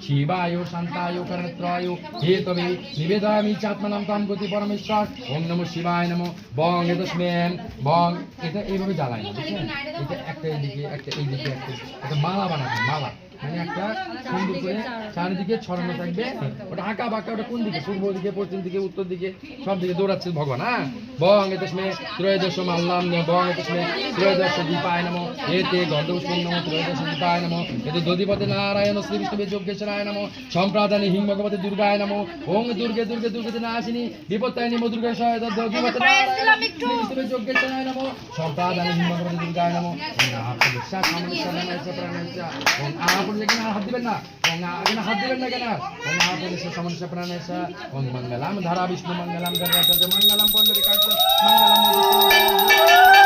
शिवाय शांताय कर्णत्राय हेतवे निवेदयामि चात्मनां तां गति परमेश्वर ओम नमो शिवाय नमो बং এতস্মেন বং এটা এইভাবে জ্বালায় না বুঝছেন এটা একটা এইদিকে একটা এইদিকে একটা মালা বানাবে মালা মানে একটা সুন্দর করে চারিদিকে ছড়ানো থাকবে ওটা আঁকা বাঁকা ওটা কোন দিকে পূর্ব দিকে পশ্চিম দিকে উত্তর দিকে সব দিকে দৌড়াচ্ছে ভগবান হ্যাঁ বং এতস্মে ত্রয়োদশম আল্লাম বং এতস্মে ত্রয়োদশ দীপায় নমো এতে গন্ধপুষ্পম নমো ত্রয়োদশ দীপায় নমো এতে দধিপতি নারায়ণ শ্রী বিষ্ণুবে যোগেশ্বরায় নমো সম্প্রাদানি হিং ভগবতী দুর্গায় নমো ওং দুর্গে দুর্গে দুর্গে নাশিনী বিপত্তায়নি নমো দুর্গা সহায়তা দধিপতি নারায়ণ শ্রী বিষ্ণুবে যোগেশ্বরায় নমো সম্প্রাদানি হিং ভগবতী দুর্গায় নমো বিশ্বাস সামনে প্রাণেশা ওং लेकिन हाथ दिबेन ना ओं हाथ दिबेन ना केना ओं आपदेश समन्वय प्राणेश ओं मंगलम धारा विष्णु मंगलम गणपति मंगलम पुंडरीकाक्ष मंगलम